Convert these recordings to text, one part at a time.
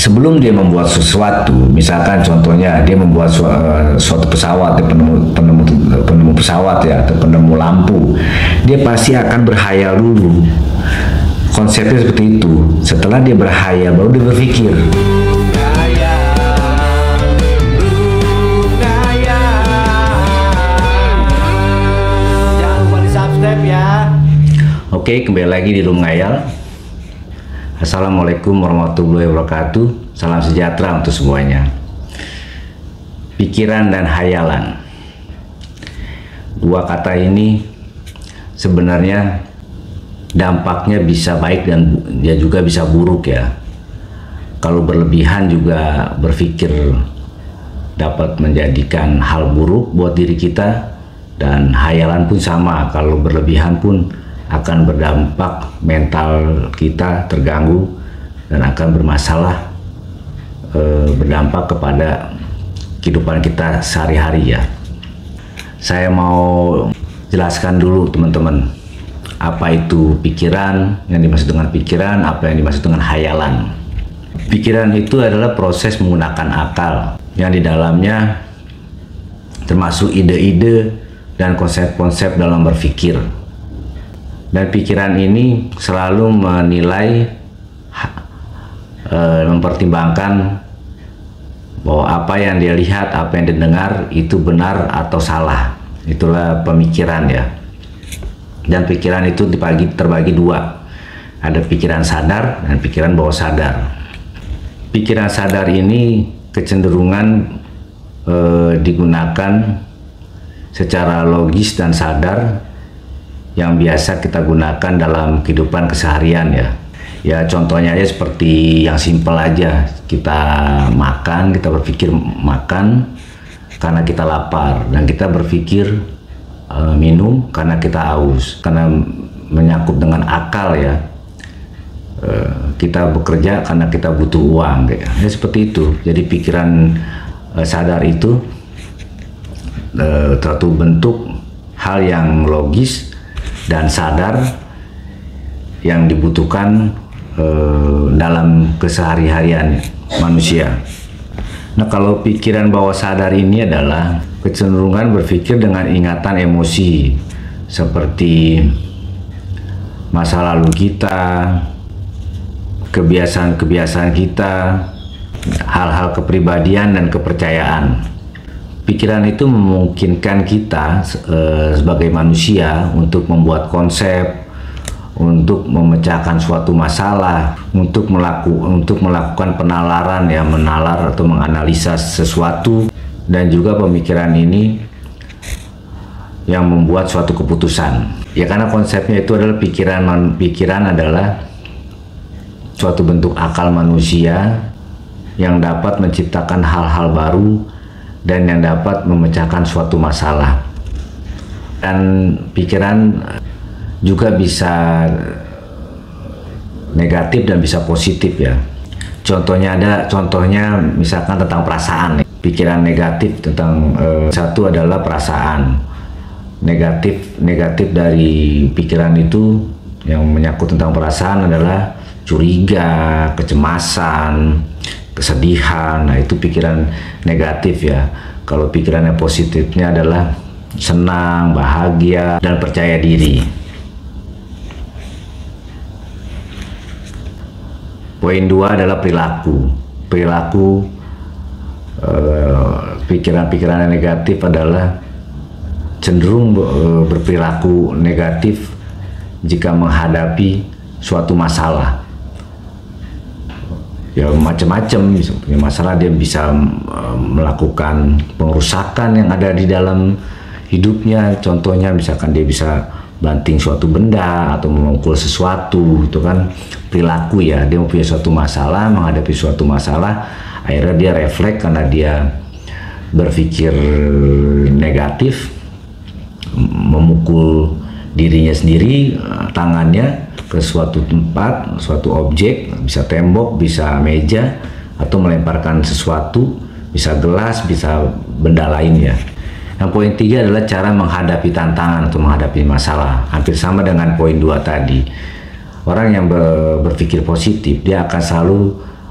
sebelum dia membuat sesuatu, misalkan contohnya dia membuat suatu pesawat, penemu pesawat ya, atau penemu lampu, dia pasti akan berhayal dulu. Konsepnya seperti itu. Setelah dia berhayal, baru dia berpikir. Jangan lupa di subscribe ya. Oke, kembali lagi di Room Ngayal. Assalamualaikum warahmatullahi wabarakatuh. Salam sejahtera untuk semuanya. Pikiran dan hayalan. Dua kata ini sebenarnya dampaknya bisa baik dan dia juga bisa buruk ya. Kalau berlebihan juga berpikir dapat menjadikan hal buruk buat diri kita, dan hayalan pun sama. Kalau berlebihan pun akan berdampak mental kita terganggu dan akan bermasalah, berdampak kepada kehidupan kita sehari-hari ya. Saya mau jelaskan dulu teman-teman, apa itu pikiran, yang dimaksud dengan pikiran, apa yang dimaksud dengan hayalan. Pikiran itu adalah proses menggunakan akal yang di dalamnya termasuk ide-ide dan konsep-konsep dalam berpikir. Dan pikiran ini selalu menilai, mempertimbangkan bahwa apa yang dia lihat, apa yang dia dengar itu benar atau salah. Itulah pemikiran ya. Dan pikiran itu terbagi dua. Ada pikiran sadar dan pikiran bawah sadar. Pikiran sadar ini kecenderungan digunakan secara logis dan sadar, yang biasa kita gunakan dalam kehidupan keseharian ya. Ya contohnya aja seperti yang simpel aja, kita makan, kita berpikir makan karena kita lapar, dan kita berpikir minum karena kita haus, karena menyangkut dengan akal ya. Kita bekerja karena kita butuh uang ya, seperti itu. Jadi pikiran sadar itu suatu bentuk hal yang logis dan sadar yang dibutuhkan dalam kesehari-harian manusia. Nah, kalau pikiran bawah sadar ini adalah kecenderungan berpikir dengan ingatan emosi, seperti masa lalu kita, kebiasaan-kebiasaan kita, hal-hal kepribadian dan kepercayaan. Pikiran itu memungkinkan kita sebagai manusia untuk membuat konsep, untuk memecahkan suatu masalah, untuk melakukan penalaran ya, menalar atau menganalisa sesuatu, dan juga pemikiran ini yang membuat suatu keputusan. Ya karena konsepnya itu adalah pikiran adalah suatu bentuk akal manusia yang dapat menciptakan hal-hal baru dan yang dapat memecahkan suatu masalah. Dan pikiran juga bisa negatif dan bisa positif ya. Contohnya misalkan tentang perasaan. Pikiran negatif tentang satu adalah perasaan. Negatif dari pikiran itu yang menyangkut tentang perasaan adalah curiga, kecemasan, kesedihan. Nah itu pikiran negatif ya. Kalau pikiran yang positifnya adalah senang, bahagia, dan percaya diri. Poin 2 adalah perilaku. Pikiran-pikiran yang negatif adalah cenderung berperilaku negatif jika menghadapi suatu masalah. Ya macam-macam, punya masalah dia bisa melakukan pengrusakan yang ada di dalam hidupnya. Contohnya misalkan dia bisa banting suatu benda atau memukul sesuatu, itu kan perilaku ya. Dia mempunyai suatu masalah, menghadapi suatu masalah, akhirnya dia refleks karena dia berpikir negatif, memukul dirinya sendiri, tangannya ke suatu tempat, suatu objek, bisa tembok, bisa meja, atau melemparkan sesuatu, bisa gelas, bisa benda lainnya. Yang poin 3 adalah cara menghadapi tantangan atau menghadapi masalah. Hampir sama dengan poin 2 tadi. Orang yang berpikir positif, dia akan selalu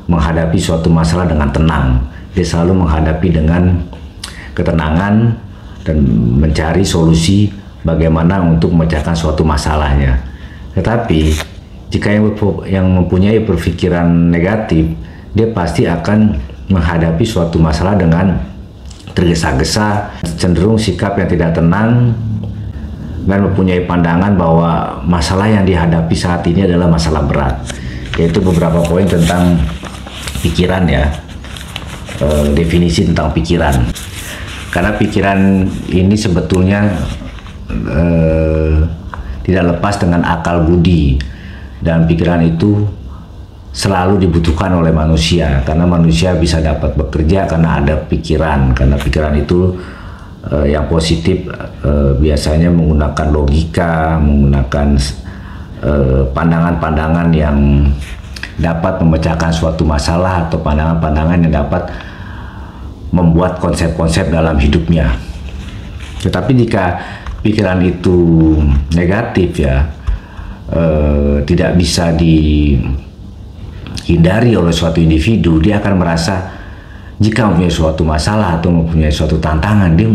menghadapi suatu masalah dengan tenang. Dia selalu menghadapi dengan ketenangan dan mencari solusi bagaimana untuk memecahkan suatu masalahnya. Tetapi jika yang mempunyai berpikiran negatif, dia pasti akan menghadapi suatu masalah dengan tergesa-gesa, cenderung sikap yang tidak tenang, dan mempunyai pandangan bahwa masalah yang dihadapi saat ini adalah masalah berat. Yaitu beberapa poin tentang pikiran ya, definisi tentang pikiran. Karena pikiran ini sebetulnya tidak lepas dengan akal budi, dan pikiran itu selalu dibutuhkan oleh manusia, karena manusia bisa dapat bekerja karena ada pikiran, karena pikiran itu yang positif biasanya menggunakan logika, menggunakan pandangan-pandangan yang dapat memecahkan suatu masalah, atau pandangan-pandangan yang dapat membuat konsep-konsep dalam hidupnya. Tetapi jika pikiran itu negatif ya, tidak bisa dihindari oleh suatu individu, dia akan merasa jika mempunyai suatu masalah atau mempunyai suatu tantangan, dia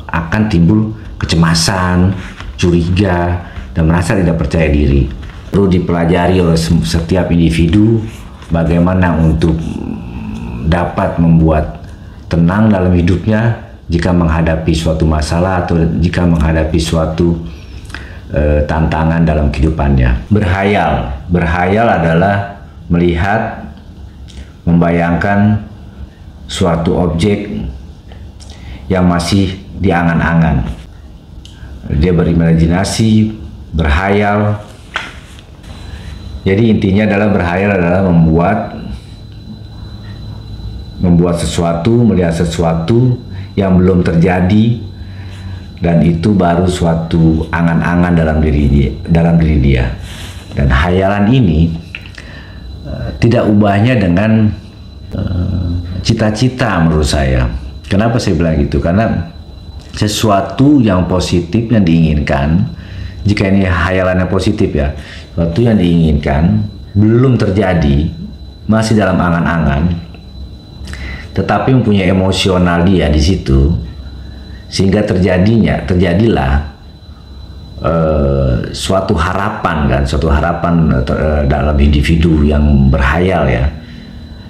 akan timbul kecemasan, curiga, dan merasa tidak percaya diri. Perlu dipelajari oleh setiap individu bagaimana untuk dapat membuat tenang dalam hidupnya jika menghadapi suatu masalah atau jika menghadapi suatu tantangan dalam kehidupannya. Berhayal adalah melihat, membayangkan suatu objek yang masih diangan-angan. Dia berimajinasi, berhayal. Jadi intinya adalah berhayal adalah membuat sesuatu, melihat sesuatu yang belum terjadi, dan itu baru suatu angan-angan dalam diri dia. Dan hayalan ini tidak ubahnya dengan cita-cita menurut saya. Kenapa saya bilang gitu? Karena sesuatu yang positif yang diinginkan, jika ini hayalan yang positif ya, sesuatu yang diinginkan belum terjadi, masih dalam angan-angan, tetapi mempunyai emosional dia di situ, sehingga terjadilah suatu harapan dalam individu yang berhayal ya,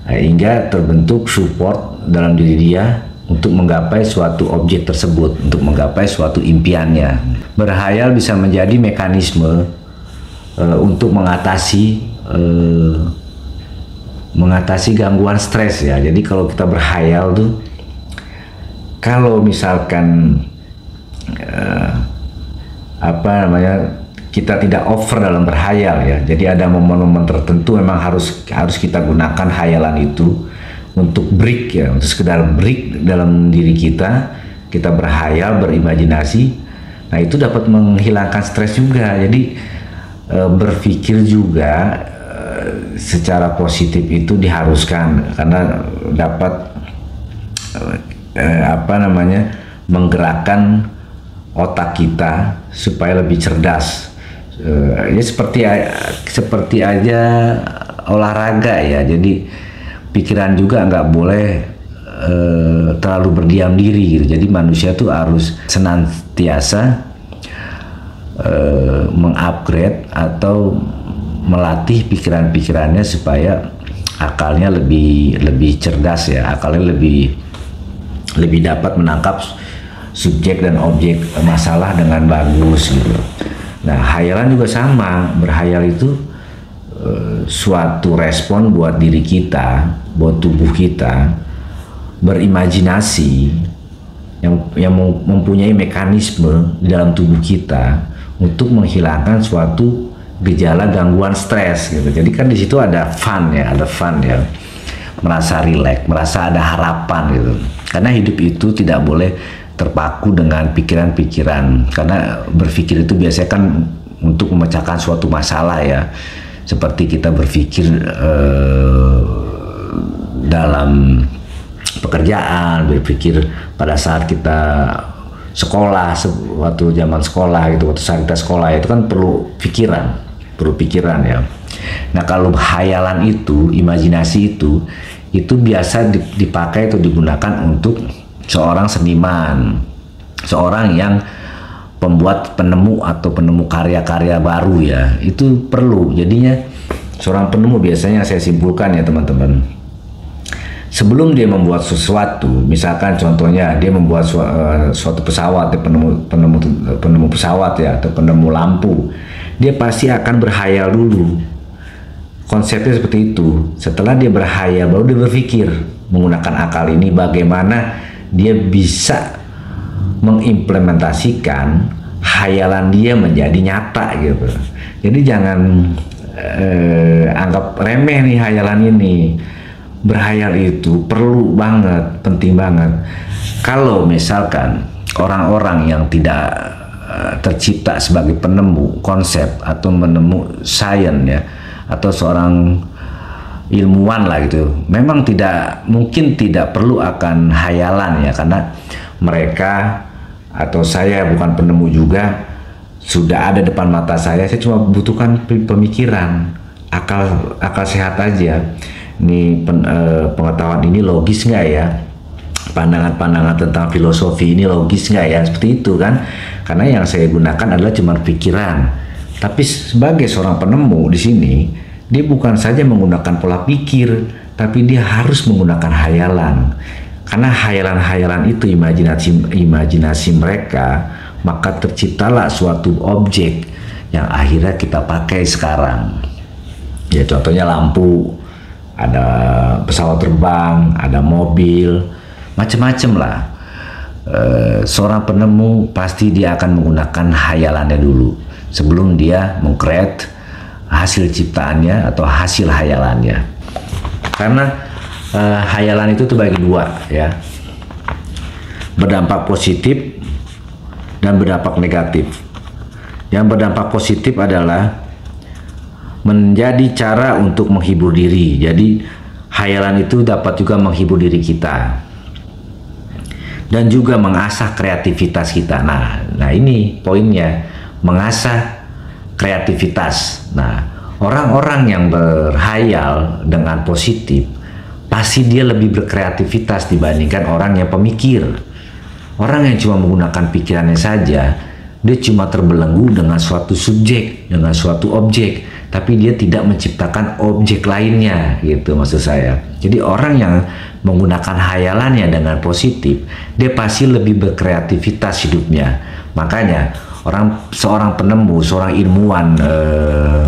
hingga terbentuk support dalam diri dia untuk menggapai suatu objek tersebut, untuk menggapai suatu impiannya. Berhayal bisa menjadi mekanisme untuk mengatasi gangguan stres ya. Jadi kalau kita berhayal tuh, kalau misalkan kita tidak over dalam berhayal ya, jadi ada momen-momen tertentu memang harus kita gunakan hayalan itu untuk break ya, untuk sekedar break dalam diri kita berhayal, berimajinasi. Nah itu dapat menghilangkan stres juga. Jadi berpikir juga secara positif itu diharuskan, karena dapat menggerakkan otak kita supaya lebih cerdas. Ya seperti aja olahraga ya. Jadi pikiran juga nggak boleh terlalu berdiam diri gitu. Jadi manusia tuh harus senantiasa mengupgrade atau melatih pikiran-pikirannya supaya akalnya lebih cerdas ya, akalnya lebih dapat menangkap subjek dan objek masalah dengan bagus gitu. Nah hayalan juga sama, berhayal itu suatu respon buat diri kita, buat tubuh kita, berimajinasi yang mempunyai mekanisme di dalam tubuh kita untuk menghilangkan suatu gejala gangguan stres gitu. Jadi kan di situ ada fun ya, merasa rileks, merasa ada harapan gitu. Karena hidup itu tidak boleh terpaku dengan pikiran-pikiran, karena berpikir itu biasanya kan untuk memecahkan suatu masalah ya. Seperti kita berpikir dalam pekerjaan, berpikir pada saat kita sekolah, waktu zaman sekolah gitu, waktu saat kita sekolah itu kan perlu pikiran ya. Nah, kalau hayalan itu, imajinasi itu biasa dipakai atau digunakan untuk seorang seniman, seorang yang pembuat, penemu atau penemu karya-karya baru ya. Itu perlu. Jadinya seorang penemu biasanya saya simpulkan ya teman-teman, sebelum dia membuat sesuatu, misalkan contohnya dia membuat suatu pesawat, dia penemu pesawat ya, atau penemu lampu, dia pasti akan berhayal dulu. Konsepnya seperti itu. Setelah dia berhayal, baru dia berpikir menggunakan akal ini bagaimana dia bisa mengimplementasikan hayalan dia menjadi nyata gitu. Jadi jangan anggap remeh nih hayalan ini. Berhayal itu perlu banget, penting banget. Kalau misalkan orang-orang yang tidak tercipta sebagai penemu konsep atau menemu sains ya, atau seorang ilmuwan lah gitu, memang mungkin tidak perlu akan hayalan ya, karena mereka atau saya bukan penemu juga, sudah ada depan mata saya cuma butuhkan pemikiran, akal sehat aja. Ini pengetahuan ini logis nggak ya, pandangan-pandangan tentang filosofi ini logis nggak ya, seperti itu kan. Karena yang saya gunakan adalah cuma pikiran. Tapi sebagai seorang penemu di sini, dia bukan saja menggunakan pola pikir, tapi dia harus menggunakan hayalan. Karena hayalan-hayalan itu, imajinasi mereka, maka terciptalah suatu objek yang akhirnya kita pakai sekarang. Ya contohnya lampu, ada pesawat terbang, ada mobil, macam-macam lah. Seorang penemu pasti dia akan menggunakan hayalannya dulu sebelum dia meng-create hasil ciptaannya atau hasil hayalannya. Karena hayalan itu terbagi dua ya, berdampak positif dan berdampak negatif. Yang berdampak positif adalah menjadi cara untuk menghibur diri. Jadi hayalan itu dapat juga menghibur diri kita dan juga mengasah kreativitas kita. Nah ini poinnya, mengasah kreativitas. Nah, orang-orang yang berhayal dengan positif pasti dia lebih berkreativitas dibandingkan orang yang pemikir. Orang yang cuma menggunakan pikirannya saja, dia cuma terbelenggu dengan suatu subjek, dengan suatu objek, tapi dia tidak menciptakan objek lainnya, gitu maksud saya. Jadi orang yang menggunakan hayalannya dengan positif, dia pasti lebih berkreativitas hidupnya. Makanya seorang penemu, seorang ilmuwan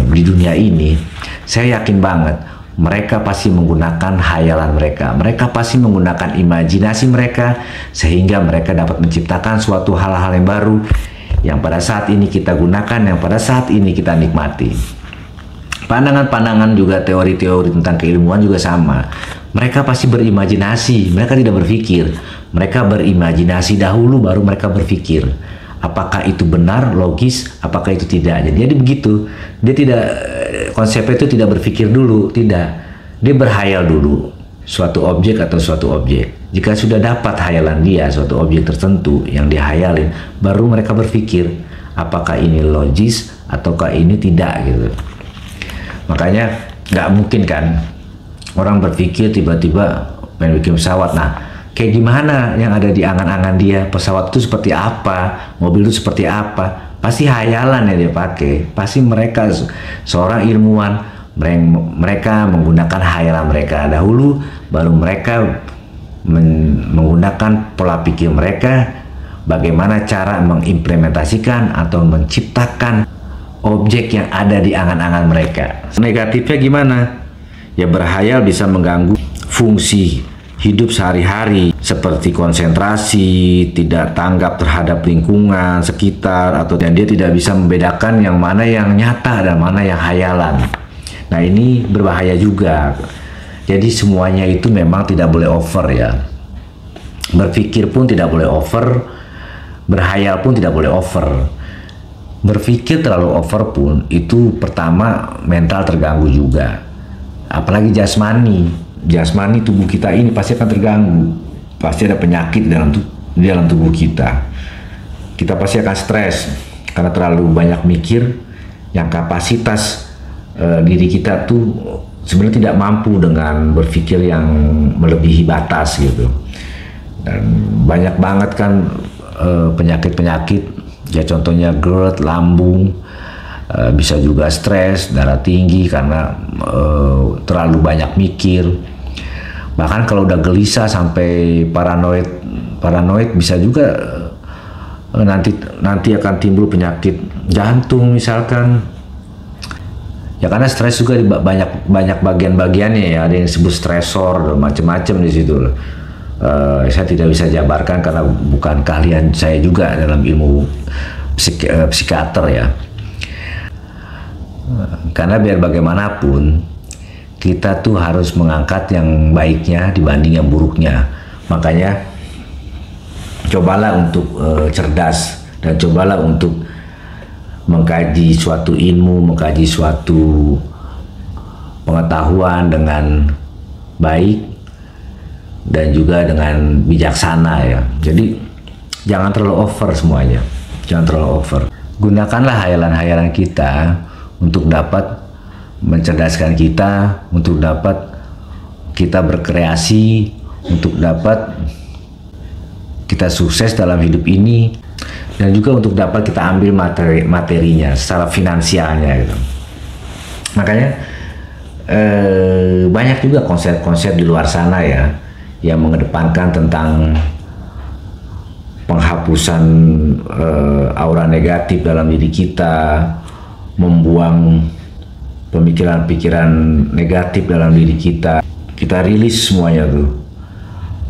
di dunia ini, saya yakin banget mereka pasti menggunakan hayalan mereka. Mereka pasti menggunakan imajinasi mereka sehingga mereka dapat menciptakan suatu hal-hal yang baru yang pada saat ini kita gunakan, yang pada saat ini kita nikmati. Pandangan-pandangan juga, teori-teori tentang keilmuan juga sama. Mereka pasti berimajinasi, mereka tidak berpikir. Mereka berimajinasi dahulu baru mereka berpikir. Apakah itu benar, logis, apakah itu tidak. Jadi begitu. Dia tidak, konsepnya itu tidak berpikir dulu, tidak. Dia berhayal dulu suatu objek atau suatu objek. Jika sudah dapat hayalan dia, suatu objek tertentu yang dihayalin, baru mereka berpikir apakah ini logis ataukah ini tidak gitu. Makanya nggak mungkin kan orang berpikir tiba-tiba pengen bikin pesawat. Nah, kayak gimana yang ada di angan-angan dia, pesawat itu seperti apa, mobil itu seperti apa, pasti hayalan yang dia pakai. Pasti mereka seorang ilmuwan, mereka menggunakan hayalan mereka dahulu, baru mereka menggunakan pola pikir mereka, bagaimana cara mengimplementasikan atau menciptakan objek yang ada di angan-angan mereka. Negatifnya gimana? Ya berhayal bisa mengganggu fungsi hidup sehari-hari seperti konsentrasi, tidak tanggap terhadap lingkungan sekitar, dan dia tidak bisa membedakan yang mana yang nyata dan mana yang hayalan. Nah ini berbahaya juga. Jadi semuanya itu memang tidak boleh over ya. Berpikir pun tidak boleh over, berhayal pun tidak boleh over. Berpikir terlalu over pun itu pertama mental terganggu juga. Apalagi jasmani tubuh kita ini pasti akan terganggu. Pasti ada penyakit di dalam tubuh kita. Kita pasti akan stres karena terlalu banyak mikir yang kapasitas diri kita tuh sebenarnya tidak mampu dengan berpikir yang melebihi batas gitu. Dan banyak banget kan penyakit-penyakit, ya contohnya GERD, lambung, bisa juga stres, darah tinggi karena terlalu banyak mikir. Bahkan kalau udah gelisah sampai paranoid bisa juga nanti akan timbul penyakit jantung misalkan. Ya karena stres juga banyak bagian-bagiannya ya, ada yang disebut stresor, macam-macam di situ. Saya tidak bisa jabarkan karena bukan keahlian saya juga dalam ilmu psikiater ya. Karena biar bagaimanapun kita tuh harus mengangkat yang baiknya dibanding yang buruknya. Makanya cobalah untuk cerdas dan cobalah untuk mengkaji suatu ilmu, mengkaji suatu pengetahuan dengan baik dan juga dengan bijaksana ya. Jadi jangan terlalu over semuanya, jangan terlalu over. Gunakanlah hayalan-hayalan kita untuk dapat mencerdaskan kita, untuk dapat kita berkreasi, untuk dapat kita sukses dalam hidup ini, dan juga untuk dapat kita ambil materinya secara finansialnya gitu. Makanya banyak juga konsep-konsep di luar sana ya yang mengedepankan tentang penghapusan aura negatif dalam diri kita, membuang pemikiran-pikiran negatif dalam diri kita. Kita rilis semuanya tuh,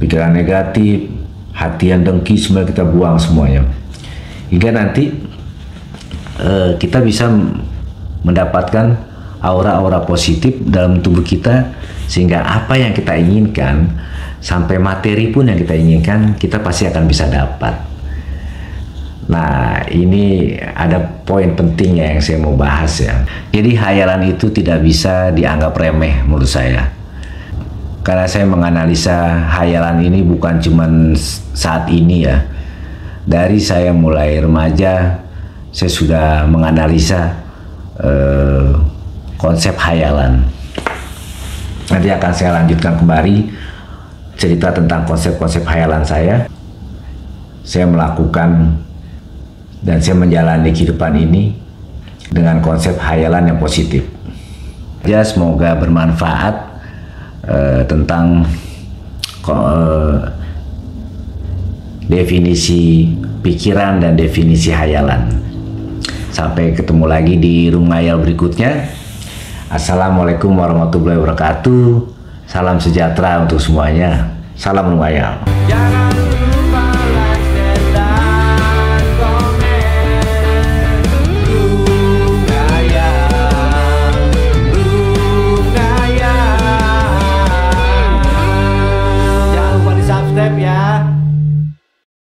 pikiran negatif, hati yang dengki, semua kita buang semuanya, hingga nanti kita bisa mendapatkan aura-aura positif dalam tubuh kita, sehingga apa yang kita inginkan sampai materi pun yang kita inginkan kita pasti akan bisa dapat. Nah, ini ada poin penting yang saya mau bahas ya. Jadi hayalan itu tidak bisa dianggap remeh menurut saya. Karena saya menganalisa hayalan ini bukan cuman saat ini ya. Dari saya mulai remaja, saya sudah menganalisa konsep hayalan. Nanti akan saya lanjutkan kembali cerita tentang konsep-konsep hayalan saya. Saya melakukan dan saya menjalani kehidupan ini dengan konsep hayalan yang positif. Ya, semoga bermanfaat tentang definisi pikiran dan definisi hayalan. Sampai ketemu lagi di Rumngayal berikutnya. Assalamualaikum warahmatullahi wabarakatuh. Salam sejahtera untuk semuanya. Salam Rumngayal.